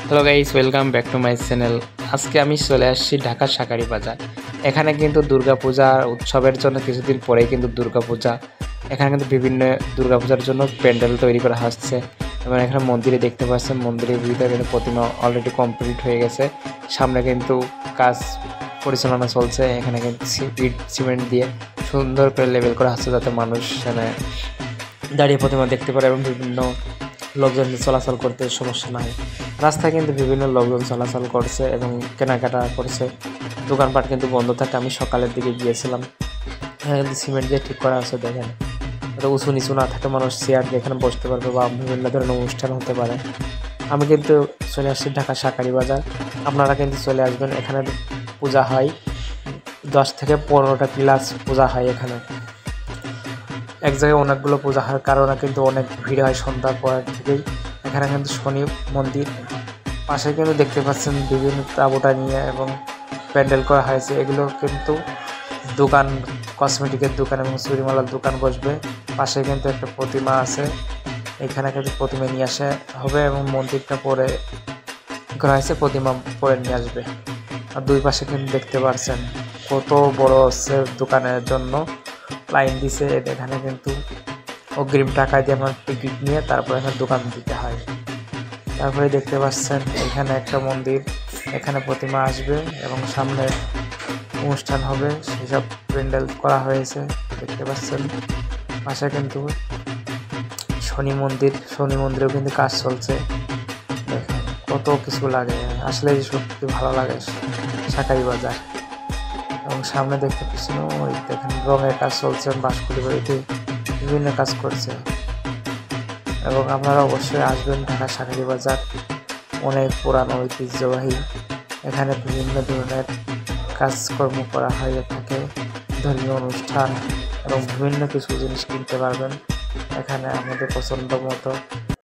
Hello guys, welcome back to my channel. আজকে আমি চলে আসছি ঢাকা শাঁখারী বাজার। এখানে কিন্তু দুর্গাপূজা উৎসবের জন্য কিছুদিন পরেই কিন্তু দুর্গাপূজা। এখানে কিন্তু বিভিন্ন দুর্গাপূজার জন্য প্যান্ডেল তৈরি করা হচ্ছে এবং এখানে মন্দিরে দেখতে পাচ্ছেন মন্দিরের ভিতরে কিন্তু প্রতিমা অলরেডি কমপ্লিট হয়ে গেছে। সামনে কিন্তু কাজ পরিচালনা চলছে। এখানে কিন্তু ইট সিমেন্ট দিয়ে সুন্দর করে লেবেল করা হচ্ছে যাতে মানুষ এখানে দাঁড়িয়ে প্রতিমা দেখতে পারে এবং বিভিন্ন লোকজন চলাচল করতে সমস্যা না হয়। রাস্তায় কিন্তু বিভিন্ন লোকজন চলাচল করছে এবং কেনাকাটা করছে। দোকানপাট কিন্তু বন্ধ থাকে। আমি সকালের দিকে গিয়েছিলাম। এখানে কিন্তু সিমেন্ট দিয়ে ঠিক করা আছে, দেখেন এটা উঁচু নিচু না থাকে, মানুষ চেয়ার দিয়ে এখানে বসতে পারবে বা বিভিন্ন ধরনের অনুষ্ঠান হতে পারে। আমি কিন্তু চলে আসছি ঢাকা শাঁখারী বাজার। আপনারা কিন্তু চলে আসবেন। এখানে পূজা হয় 10 থেকে 15টা প্লাস পূজা হয়। এখানে এক জায়গায় অনেকগুলো পূজা হয়, কারণে কিন্তু অনেক ভিড় হয় সন্ধ্যার পর থেকেই। এখানে কিন্তু শনি মন্দির পাশে কিন্তু দেখতে পাচ্ছেন বিভিন্ন তাঁবুটা নিয়ে এবং প্যান্ডেল করা হয়েছে। এগুলো কিন্তু দোকান, কসমেটিকের দোকান এবং চুরিমালার দোকান বসবে। পাশে কিন্তু একটা প্রতিমা আছে, এখানে কিন্তু প্রতিমা নিয়ে আসা হবে এবং মন্দিরটা পরে করা হয়েছে, প্রতিমা পরে নিয়ে আসবে। আর দুই পাশে কিন্তু দেখতে পাচ্ছেন কত বড় হচ্ছে দোকানের জন্য লাইন দিছে। এখানে কিন্তু অগ্রিম টাকা দিয়ে আমার টিকিট নিয়ে তারপরে এখানে দোকান দিতে হয়। তারপরে দেখতে পাচ্ছেন এখানে একটা মন্দির, এখানে প্রতিমা আসবে এবং সামনে অনুষ্ঠান হবে, সেসব প্যান্ডেল করা হয়েছে দেখতে পাচ্ছেন। পাশে কিন্তু শনি মন্দিরেও কিন্তু কাজ চলছে। দেখেন কত কিছু লাগে, আসলে সত্যি ভালো লাগে শাঁখারী বাজার। এবং সামনে দেখতে পাচ্ছেন ওই দেখেন রঙের কাজ চলছে, বাঁশকুড়ি বাড়িতে বিভিন্ন কাজ করছে। এবং আপনারা অবশ্যই আসবেন ঢাকা শাঁখারী বাজার, অনেক পুরানো ঐতিহ্যবাহী। এখানে বিভিন্ন ধরনের কাজকর্ম করা হয়ে থাকে, ধর্মীয় অনুষ্ঠান এবং বিভিন্ন কিছু জিনিস কিনতে পারবেন এখানে আমাদের পছন্দ মতো।